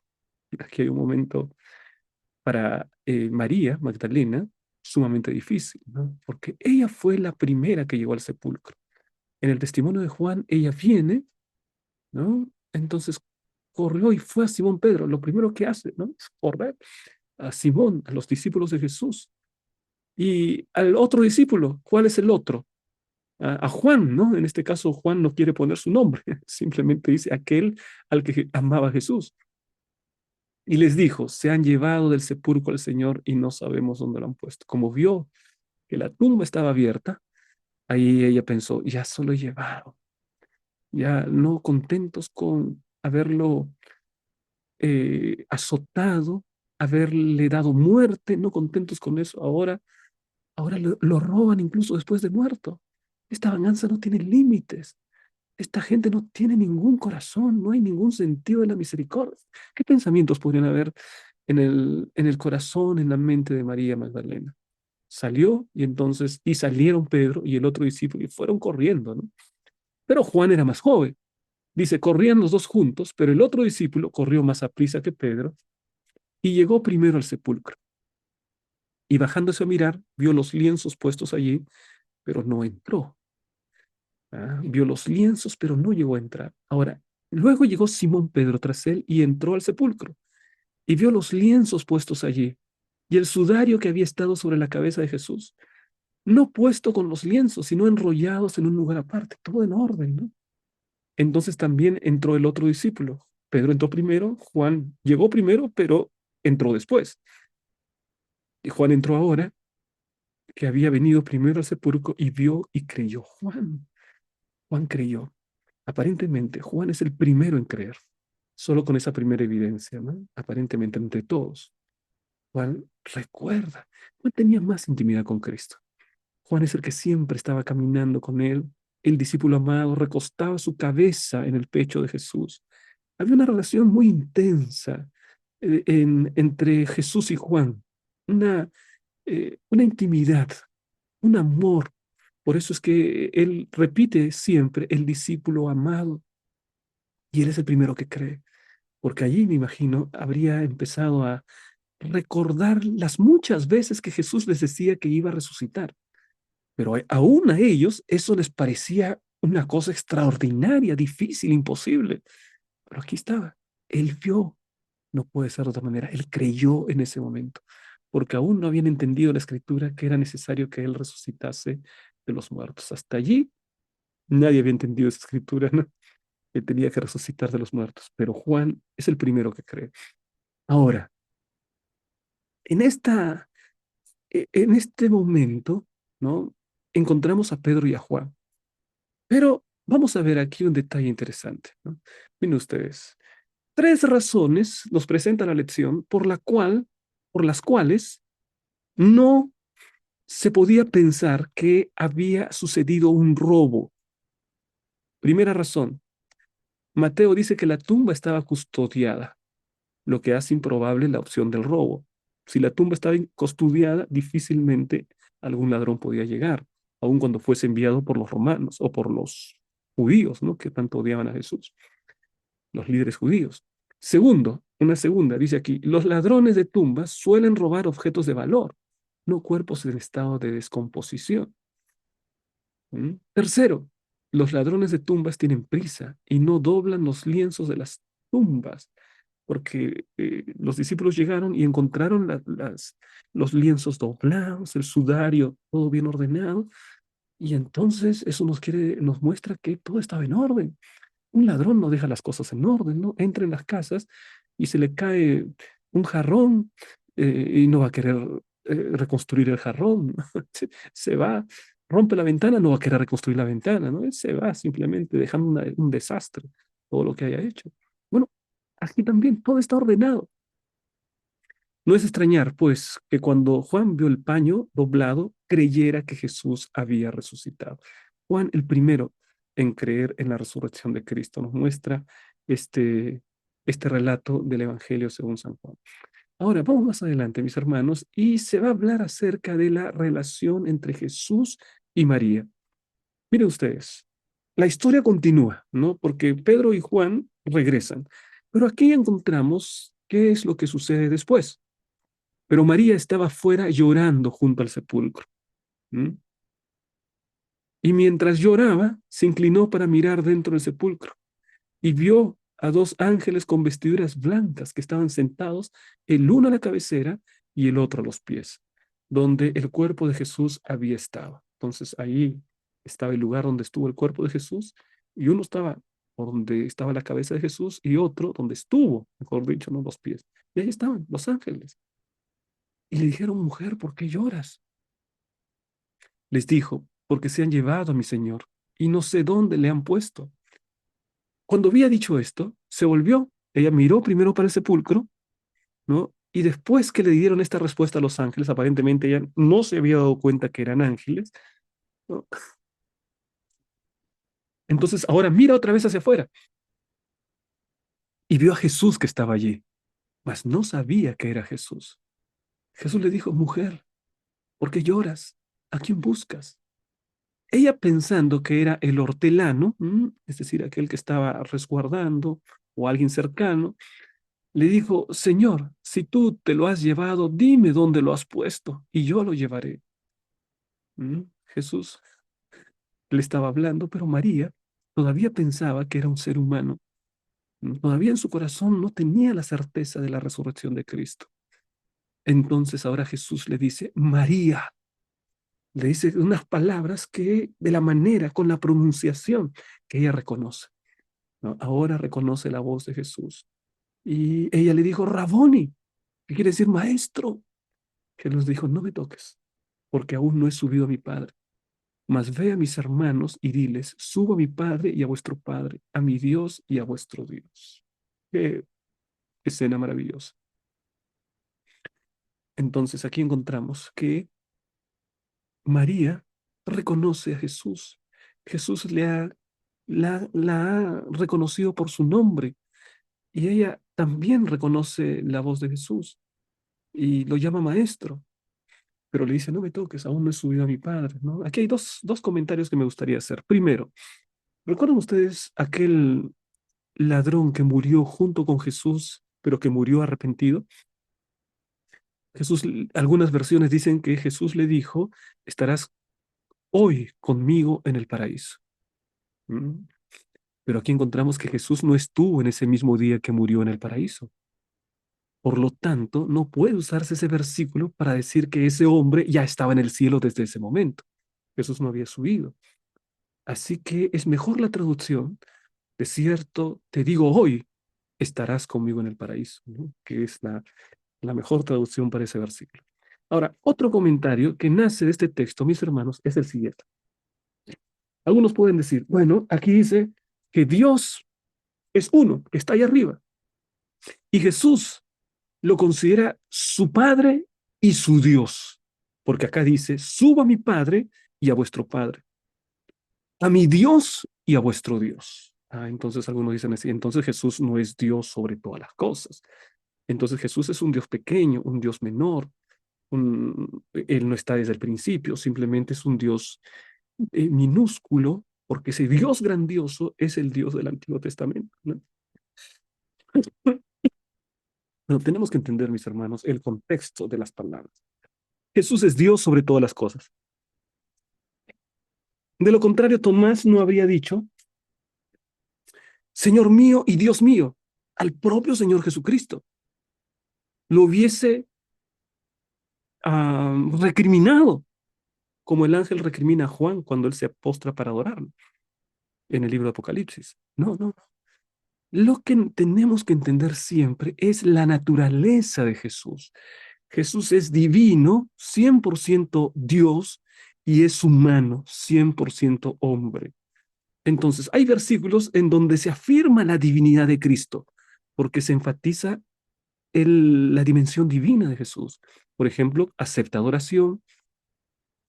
Aquí hay un momento para María Magdalena sumamente difícil, ¿no? Porque ella fue la primera que llegó al sepulcro. En el testimonio de Juan, ella viene, ¿no? Entonces corrió y fue a Simón Pedro. Lo primero que hace, ¿no? Es correr a Simón, a los discípulos de Jesús. Y al otro discípulo, ¿cuál es el otro? A Juan, ¿no? En este caso, Juan no quiere poner su nombre, simplemente dice aquel al que amaba Jesús. Y les dijo, se han llevado del sepulcro al Señor y no sabemos dónde lo han puesto. Como vio que la tumba estaba abierta, ahí ella pensó, ya solo llevaron, ya no contentos con haberlo azotado, haberle dado muerte, no contentos con eso, ahora lo roban incluso después de muerto. Esta venganza no tiene límites. Esta gente no tiene ningún corazón, no hay ningún sentido de la misericordia. ¿Qué pensamientos podrían haber en el corazón, en la mente de María Magdalena? Salió y salieron Pedro y el otro discípulo y fueron corriendo, ¿no? Pero Juan era más joven. Dice, corrían los dos juntos, pero el otro discípulo corrió más aprisa que Pedro y llegó primero al sepulcro. Y bajándose a mirar, vio los lienzos puestos allí, pero no entró. Vio los lienzos, pero no llegó a entrar. Ahora, luego llegó Simón Pedro tras él y entró al sepulcro y vio los lienzos puestos allí y el sudario que había estado sobre la cabeza de Jesús, no puesto con los lienzos, sino enrollados en un lugar aparte, todo en orden, ¿no? Entonces también entró el otro discípulo. Pedro entró primero, Juan llegó primero, pero entró después. Y Juan entró ahora, que había venido primero al sepulcro y vio y creyó. Juan creyó. Aparentemente, Juan es el primero en creer, solo con esa primera evidencia, ¿no? Aparentemente entre todos. Juan recuerda, Juan tenía más intimidad con Cristo. Juan es el que siempre estaba caminando con él. El discípulo amado recostaba su cabeza en el pecho de Jesús. Había una relación muy intensa entre Jesús y Juan, una intimidad, un amor. Por eso es que él repite siempre el discípulo amado y él es el primero que cree, porque allí me imagino habría empezado a recordar las muchas veces que Jesús les decía que iba a resucitar, pero aún a ellos eso les parecía una cosa extraordinaria, difícil, imposible. Pero aquí estaba, él vio, no puede ser de otra manera, él creyó en ese momento, porque aún no habían entendido la escritura que era necesario que él resucitase de los muertos. Hasta allí nadie había entendido esa escritura, ¿no? Que tenía que resucitar de los muertos, pero Juan es el primero que cree. Ahora, en en este momento, ¿no? Encontramos a Pedro y a Juan, pero vamos a ver aquí un detalle interesante, ¿no? Miren ustedes, tres razones nos presenta la lección por las cuales no se podía pensar que había sucedido un robo. Primera razón, Mateo dice que la tumba estaba custodiada, lo que hace improbable la opción del robo. Si la tumba estaba custodiada, difícilmente algún ladrón podía llegar. aun cuando fuese enviado por los romanos o por los judíos, ¿no? Que tanto odiaban a Jesús, los líderes judíos. Segundo, una segunda, dice aquí, los ladrones de tumbas suelen robar objetos de valor, no cuerpos en estado de descomposición. ¿Mm? Tercero, los ladrones de tumbas tienen prisa y no doblan los lienzos de las tumbas, porque los discípulos llegaron y encontraron los lienzos doblados, el sudario, todo bien ordenado, y entonces eso nos muestra que todo estaba en orden. Un ladrón no deja las cosas en orden, ¿no? Entra en las casas y se le cae un jarrón y no va a querer reconstruir el jarrón. Se va, rompe la ventana, no va a querer reconstruir la ventana, ¿no? Él se va simplemente dejando un desastre, todo lo que haya hecho. Bueno, aquí también todo está ordenado. No es extrañar, pues, que cuando Juan vio el paño doblado, creyera que Jesús había resucitado. Juan, el primero en creer en la resurrección de Cristo, nos muestra este, este relato del Evangelio según San Juan. Ahora, vamos más adelante, mis hermanos, y se va a hablar acerca de la relación entre Jesús y María. Miren ustedes, la historia continúa, ¿no? Porque Pedro y Juan regresan, pero aquí encontramos qué es lo que sucede después. Pero María estaba fuera llorando junto al sepulcro. ¿M? Y mientras lloraba, se inclinó para mirar dentro del sepulcro y vio a dos ángeles con vestiduras blancas que estaban sentados, el uno a la cabecera y el otro a los pies, donde el cuerpo de Jesús había estado. Entonces ahí estaba el lugar donde estuvo el cuerpo de Jesús y uno estaba por donde estaba la cabeza de Jesús y otro donde estuvo, mejor dicho, no los pies. Y ahí estaban los ángeles. Y le dijeron, mujer, ¿por qué lloras? Les dijo, porque se han llevado a mi señor y no sé dónde le han puesto. Cuando había dicho esto, se volvió. Ella miró primero para el sepulcro, ¿no? Y después que le dieron esta respuesta a los ángeles, aparentemente ella no se había dado cuenta que eran ángeles, ¿no? Entonces ahora mira otra vez hacia afuera y vio a Jesús que estaba allí, mas no sabía que era Jesús. Jesús le dijo, mujer, ¿por qué lloras? ¿A quién buscas? Ella pensando que era el hortelano, es decir, aquel que estaba resguardando o alguien cercano, le dijo, Señor, si tú te lo has llevado, dime dónde lo has puesto y yo lo llevaré. Jesús le estaba hablando, pero María todavía pensaba que era un ser humano. Todavía en su corazón no tenía la certeza de la resurrección de Cristo. Entonces ahora Jesús le dice, María. Le dice unas palabras que de la manera, con la pronunciación que ella reconoce, ¿no? Ahora reconoce la voz de Jesús. Y ella le dijo, Raboni, ¿qué quiere decir maestro? Jesús dijo, no me toques, porque aún no he subido a mi Padre. Mas ve a mis hermanos y diles, subo a mi Padre y a vuestro Padre, a mi Dios y a vuestro Dios. Qué escena maravillosa. Entonces aquí encontramos que María reconoce a Jesús. Jesús la ha reconocido por su nombre y ella también reconoce la voz de Jesús y lo llama maestro, pero le dice, no me toques, aún no he subido a mi Padre, ¿no? Aquí hay dos comentarios que me gustaría hacer. Primero, ¿recuerdan ustedes aquel ladrón que murió junto con Jesús, pero que murió arrepentido? Jesús, algunas versiones dicen que Jesús le dijo, estarás hoy conmigo en el paraíso. ¿Mm? Pero aquí encontramos que Jesús no estuvo en ese mismo día que murió en el paraíso. Por lo tanto, no puede usarse ese versículo para decir que ese hombre ya estaba en el cielo desde ese momento. Jesús no había subido. Así que es mejor la traducción, de cierto, te digo hoy, estarás conmigo en el paraíso, ¿no? Que es la mejor traducción para ese versículo. Ahora, otro comentario que nace de este texto, mis hermanos, es el siguiente. Algunos pueden decir, bueno, aquí dice que Dios es uno, que está ahí arriba, y Jesús lo considera su Padre y su Dios, porque acá dice, suba a mi Padre y a vuestro Padre, a mi Dios y a vuestro Dios. Entonces algunos dicen así, entonces Jesús no es Dios sobre todas las cosas. Entonces Jesús es un Dios pequeño, un Dios menor, él no está desde el principio, simplemente es un Dios minúsculo, porque ese Dios grandioso es el Dios del Antiguo Testamento, ¿no? Pero tenemos que entender, mis hermanos, el contexto de las palabras. Jesús es Dios sobre todas las cosas. De lo contrario, Tomás no habría dicho, Señor mío y Dios mío, al propio Señor Jesucristo. Lo hubiese recriminado, como el ángel recrimina a Juan cuando él se postra para adorarlo en el libro de Apocalipsis. No, no. Lo que tenemos que entender siempre es la naturaleza de Jesús. Jesús es divino, 100% Dios, y es humano, 100% hombre. Entonces, hay versículos en donde se afirma la divinidad de Cristo, porque se enfatiza la dimensión divina de Jesús. Por ejemplo, acepta adoración.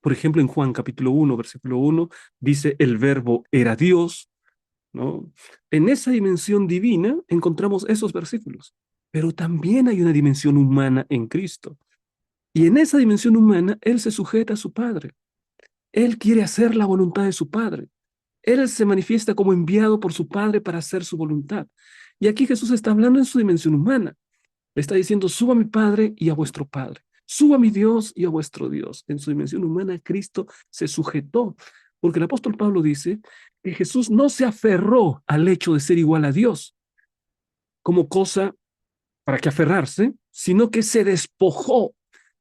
Por ejemplo, en Juan capítulo 1, versículo 1, dice, el verbo era Dios, ¿no? En esa dimensión divina encontramos esos versículos, pero también hay una dimensión humana en Cristo. Y en esa dimensión humana, Él se sujeta a su Padre. Él quiere hacer la voluntad de su Padre. Él se manifiesta como enviado por su Padre para hacer su voluntad. Y aquí Jesús está hablando en su dimensión humana. Le está diciendo, suba a mi Padre y a vuestro Padre. Suba a mi Dios y a vuestro Dios. En su dimensión humana, Cristo se sujetó. Porque el apóstol Pablo dice que Jesús no se aferró al hecho de ser igual a Dios como cosa para que aferrarse, sino que se despojó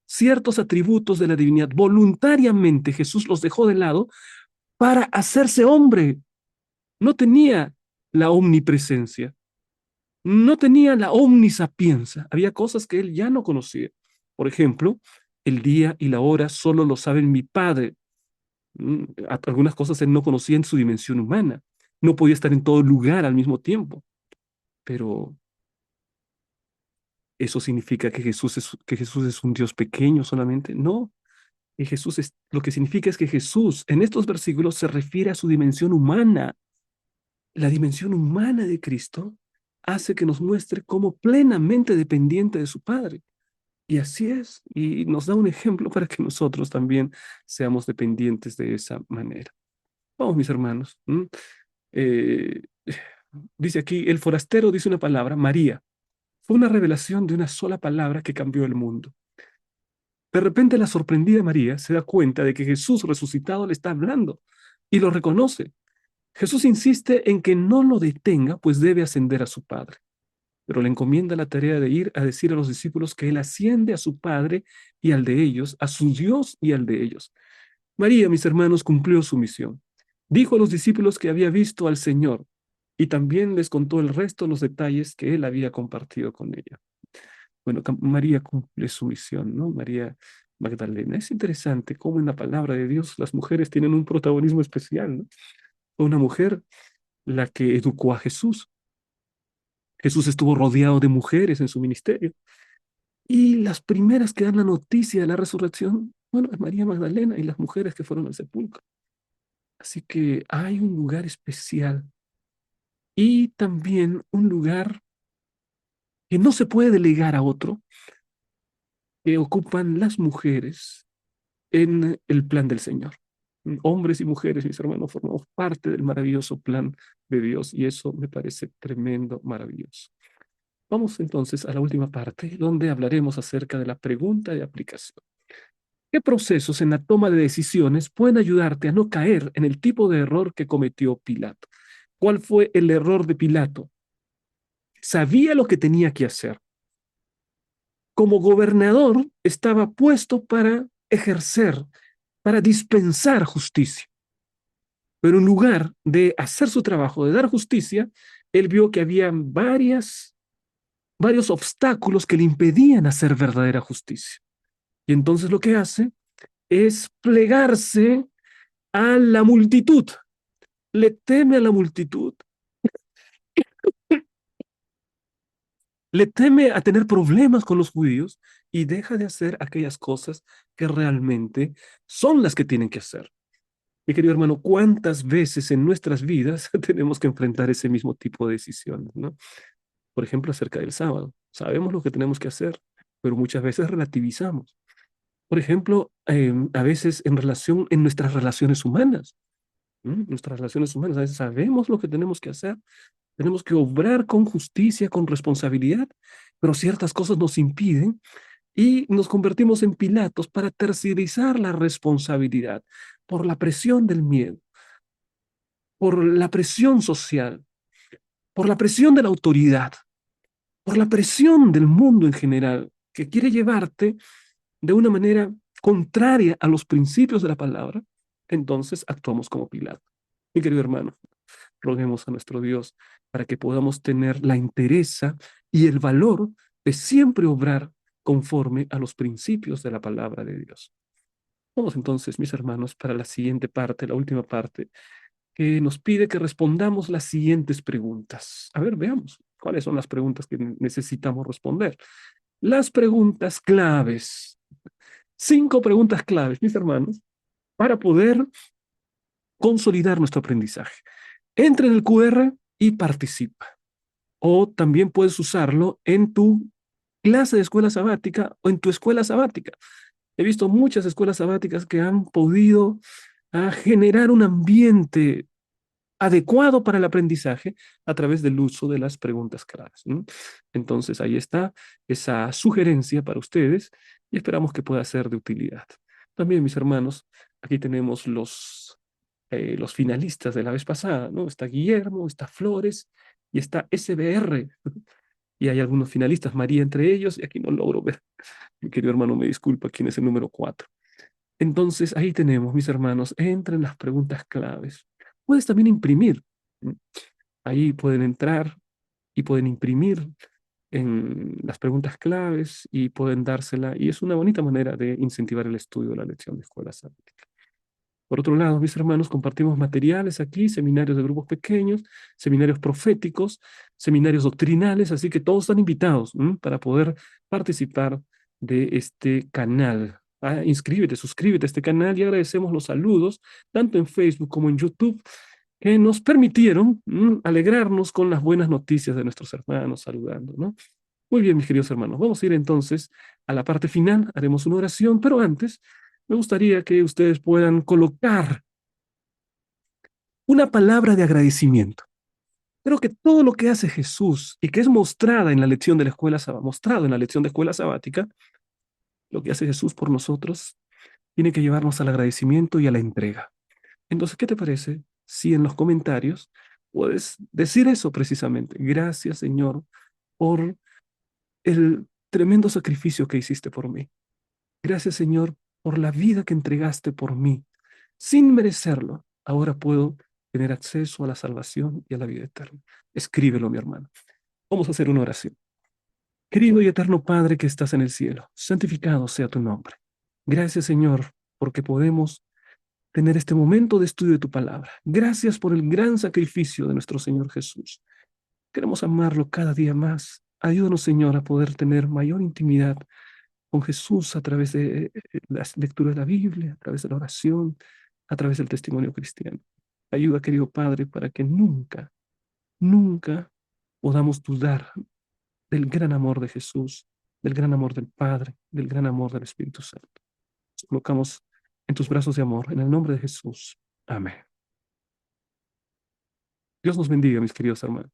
ciertos atributos de la divinidad. Voluntariamente Jesús los dejó de lado para hacerse hombre. No tenía la omnipresencia, no tenía la omnisapiencia. Había cosas que él ya no conocía. Por ejemplo, el día y la hora solo lo saben mi Padre. Algunas cosas él no conocía en su dimensión humana. No podía estar en todo lugar al mismo tiempo. Pero ¿eso significa que Jesús es un Dios pequeño solamente? No. Y lo que significa es que Jesús en estos versículos se refiere a su dimensión humana. La dimensión humana de Cristo hace que nos muestre como plenamente dependiente de su Padre. Y así es, y nos da un ejemplo para que nosotros también seamos dependientes de esa manera. Vamos, mis hermanos. Eh, dice aquí, el forastero dice una palabra, María. Fue una revelación de una sola palabra que cambió el mundo. De repente la sorprendida María se da cuenta de que Jesús resucitado le está hablando y lo reconoce. Jesús insiste en que no lo detenga, pues debe ascender a su Padre, pero le encomienda la tarea de ir a decir a los discípulos que Él asciende a su Padre y al de ellos, a su Dios y al de ellos. María, mis hermanos, cumplió su misión. Dijo a los discípulos que había visto al Señor y también les contó el resto de los detalles que Él había compartido con ella. Bueno, María cumple su misión, ¿no? María Magdalena. Es interesante cómo en la palabra de Dios las mujeres tienen un protagonismo especial, ¿no? Fue una mujer la que educó a Jesús. Jesús estuvo rodeado de mujeres en su ministerio. Y las primeras que dan la noticia de la resurrección, bueno, es María Magdalena y las mujeres que fueron al sepulcro. Así que hay un lugar especial y también un lugar que no se puede delegar a otro, que ocupan las mujeres en el plan del Señor. Hombres y mujeres, mis hermanos, formamos parte del maravilloso plan de Dios y eso me parece tremendo, maravilloso. Vamos entonces a la última parte, donde hablaremos acerca de la pregunta de aplicación. ¿Qué procesos en la toma de decisiones pueden ayudarte a no caer en el tipo de error que cometió Pilato? ¿Cuál fue el error de Pilato? Sabía lo que tenía que hacer. Como gobernador estaba puesto para ejercer, para dispensar justicia. Pero en lugar de hacer su trabajo, de dar justicia, él vio que había varios obstáculos que le impedían hacer verdadera justicia. Y entonces lo que hace es plegarse a la multitud. Le teme a la multitud, le teme a tener problemas con los judíos y deja de hacer aquellas cosas que realmente son las que tienen que hacer. Mi querido hermano, ¿cuántas veces en nuestras vidas tenemos que enfrentar ese mismo tipo de decisiones, ¿no? Por ejemplo, acerca del sábado. Sabemos lo que tenemos que hacer, pero muchas veces relativizamos. Por ejemplo, a veces en nuestras relaciones humanas, nuestras relaciones humanas, a veces sabemos lo que tenemos que hacer, tenemos que obrar con justicia, con responsabilidad, pero ciertas cosas nos impiden y nos convertimos en Pilatos para tercerizar la responsabilidad por la presión del miedo, por la presión social, por la presión de la autoridad, por la presión del mundo en general, que quiere llevarte de una manera contraria a los principios de la palabra. Entonces actuamos como Pilato. Mi querido hermano, roguemos a nuestro Dios para que podamos tener la entereza y el valor de siempre obrar conforme a los principios de la palabra de Dios. Vamos entonces, mis hermanos, para la siguiente parte, la última parte, que nos pide que respondamos las siguientes preguntas. A ver, veamos cuáles son las preguntas que necesitamos responder. Las preguntas claves. 5 preguntas claves, mis hermanos, para poder consolidar nuestro aprendizaje. Entra en el QR y participa. O también puedes usarlo en tu clase de escuela sabática o en tu escuela sabática. He visto muchas escuelas sabáticas que han podido generar un ambiente adecuado para el aprendizaje a través del uso de las preguntas claves. Entonces, ahí está esa sugerencia para ustedes y esperamos que pueda ser de utilidad. También, mis hermanos, aquí tenemos los finalistas de la vez pasada, ¿no? Está Guillermo, está Flores y está SBR. Y hay algunos finalistas, María entre ellos, y aquí no logro ver. Mi querido hermano, me disculpa, quién es el número 4. Entonces, ahí tenemos, mis hermanos, entren las preguntas claves. Puedes también imprimir. Ahí pueden entrar y pueden imprimir en las preguntas claves y pueden dársela. Y es una bonita manera de incentivar el estudio de la lección de escuela sabática. Por otro lado, mis hermanos, compartimos materiales aquí, seminarios de grupos pequeños, seminarios proféticos, seminarios doctrinales, así que todos están invitados para poder participar de este canal. Inscríbete, suscríbete a este canal y agradecemos los saludos, tanto en Facebook como en YouTube, que nos permitieron alegrarnos con las buenas noticias de nuestros hermanos saludando, ¿no? Muy bien, mis queridos hermanos, vamos a ir entonces a la parte final, haremos una oración, pero antes me gustaría que ustedes puedan colocar una palabra de agradecimiento. Creo que todo lo que hace Jesús y que es mostrada en la lección de la escuela mostrado en la lección de escuela sabática, lo que hace Jesús por nosotros tiene que llevarnos al agradecimiento y a la entrega. Entonces, ¿qué te parece si en los comentarios puedes decir eso precisamente? Gracias, Señor, por el tremendo sacrificio que hiciste por mí. Gracias, Señor, por la vida que entregaste por mí. Sin merecerlo, ahora puedo tener acceso a la salvación y a la vida eterna. Escríbelo, mi hermano. Vamos a hacer una oración. Querido y eterno Padre que estás en el cielo, santificado sea tu nombre. Gracias, Señor, porque podemos tener este momento de estudio de tu palabra. Gracias por el gran sacrificio de nuestro Señor Jesús. Queremos amarlo cada día más. Ayúdanos, Señor, a poder tener mayor intimidad con Jesús a través de la lectura de la Biblia, a través de la oración, a través del testimonio cristiano. Ayuda, querido Padre, para que nunca, nunca podamos dudar del gran amor de Jesús, del gran amor del Padre, del gran amor del Espíritu Santo. Nos colocamos en tus brazos de amor, en el nombre de Jesús. Amén. Dios nos bendiga, mis queridos hermanos.